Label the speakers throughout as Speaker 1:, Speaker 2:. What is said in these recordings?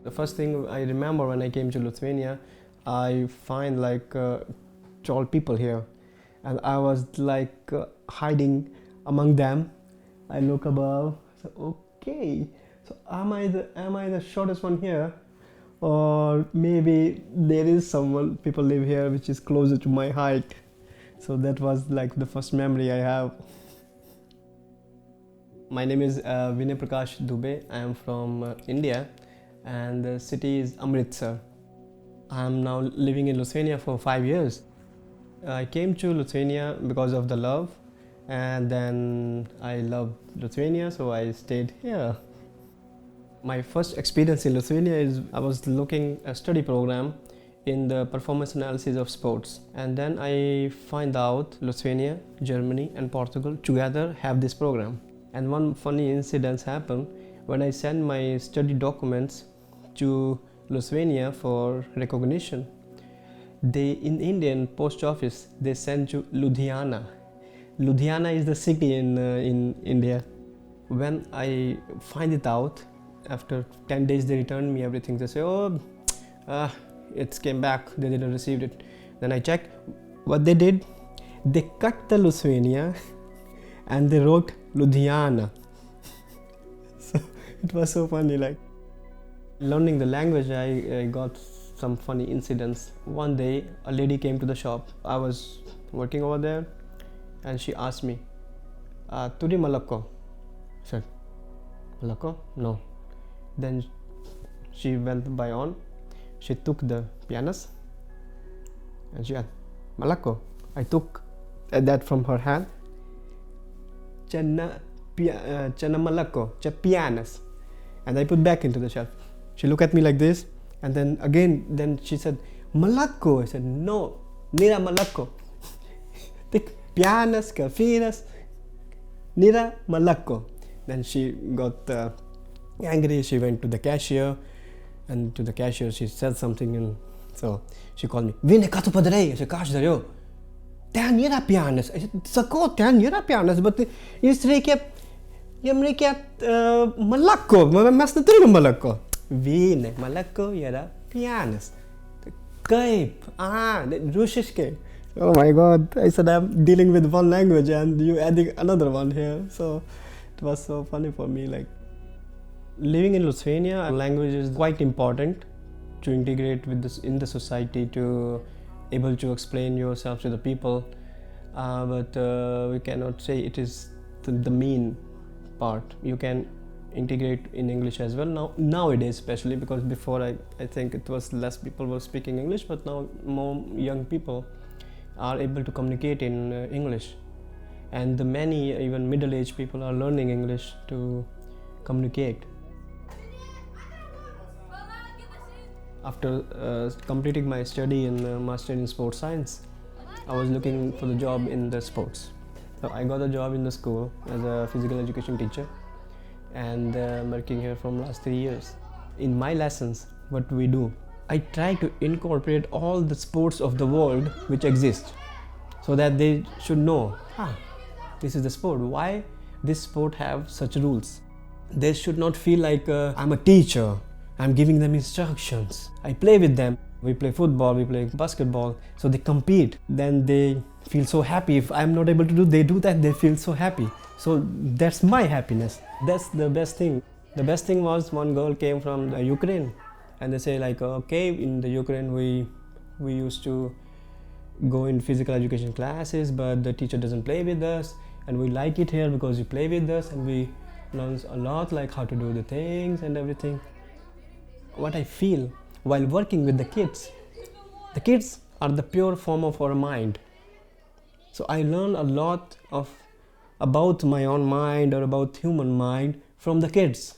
Speaker 1: The first thing I remember when I came to Lithuania, I find tall people here, and I was hiding among them. I look above, so okay, so am I the shortest one here, or maybe there is people live here which is closer to my height. So that was the first memory I have. My name is Viney Prakash Dubey. I am from India, and the city is Amritsar. I am now living in Lithuania for 5 years. I came to Lithuania because of the love, and then I loved Lithuania, so I stayed here. My first experience in Lithuania is I was looking a study program in the performance analysis of sports, and then I find out Lithuania, Germany and Portugal together have this program. And one funny incident happened when I sent my study documents to Lithuania for recognition. In Indian post office, they sent to Ludhiana. Ludhiana is the city in India. When I find it out, after 10 days they returned me everything. They say, it came back, they didn't receive it. Then I checked what they did. They cut the Lithuania and they wrote Ludhiana. So it was so funny. Learning the language, I got some funny incidents. One day a lady came to the shop. I was working over there and she asked me, Turi Malakko? I said, Malakko? No. Then she went by on. She took the pianos and she said, Malakko. I took that from her hand. Chana Malakko, pianos. And I put back into the shelf. She looked at me like this, and then she said, Malakko. I said, no, Nira Malakko. Take pianos, cafinas, Nira Malakko. Then she got angry. She went to the cashier, and to the cashier she said something, and so she called me, Viney, ką tu padarai? I said, ką aš dariau? Ten yra pianas. I said, sakau, ten yra pianas, bet jam reikia Malakko, mes neturime Malakko. Viney, Malakko yra pianas. Kaip? Rusiškai. Oh my god, I said I'm dealing with one language and you adding another one here. So it was so funny for me. Living in Lithuania, language is quite important to integrate with this in the society, to able to explain yourself to the people, but we cannot say it is the main part. You can integrate in English as well nowadays, especially because before I think it was less people were speaking English, but now more young people are able to communicate in English, and many even middle-aged people are learning English to communicate. After completing my study in Master in Sports Science, I was looking for the job in the sports. So I got a job in the school as a physical education teacher, and I'm working here from last 3 years. In my lessons, what we do, I try to incorporate all the sports of the world which exist, so that they should know, this is the sport, why this sport have such rules. They should not feel like I'm a teacher, I'm giving them instructions. I play with them. We play football, we play basketball, so they compete. Then they feel so happy. If I'm not able to they do that, they feel so happy. So that's my happiness. That's the best thing. The best thing was one girl came from the Ukraine, and they say okay, in the Ukraine we used to go in physical education classes, but the teacher doesn't play with us, and we like it here because you play with us and we learn a lot, how to do the things and everything. What I feel while working with the kids are the pure form of our mind. So I learn a lot about my own mind or about human mind from the kids.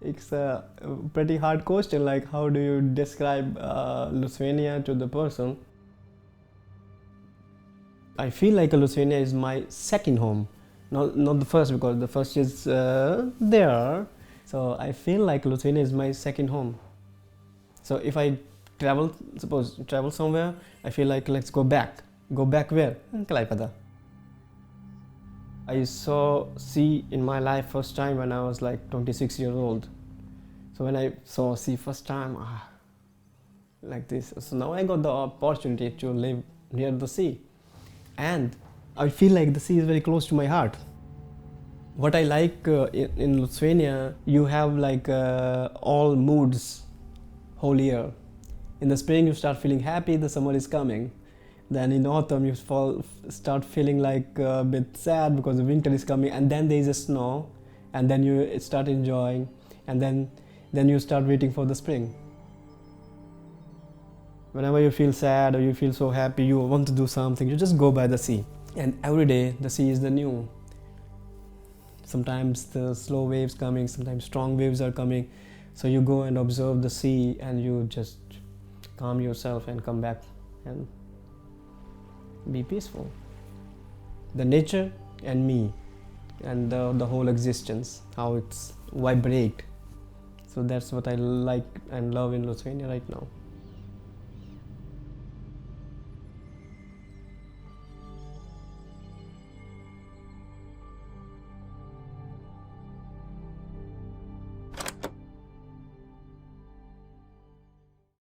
Speaker 1: It's a pretty hard question, how do you describe Lithuania to the person? I feel like Lithuania is my second home, not the first, because the first is there. So I feel like Lithuania is my second home. So if I travel somewhere, I feel like let's go back. Go back where? Klaipėda. I saw sea in my life first time when I was like 26 years old. So when I saw sea first time, like this. So now I got the opportunity to live near the sea. And I feel like the sea is very close to my heart. What I like in Lithuania, you have like all moods whole year. In the spring you start feeling happy, the summer is coming. Then in autumn you start feeling like a bit sad because the winter is coming, and then there is a snow, and then you start enjoying, and then you start waiting for the spring. Whenever you feel sad or you feel so happy, you want to do something, you just go by the sea. And every day the sea is the new. Sometimes the slow waves coming, sometimes strong waves are coming. So you go and observe the sea and you just calm yourself and come back and be peaceful. The nature and me and the whole existence, how it's vibrate. So that's what I like and love in Lithuania right now.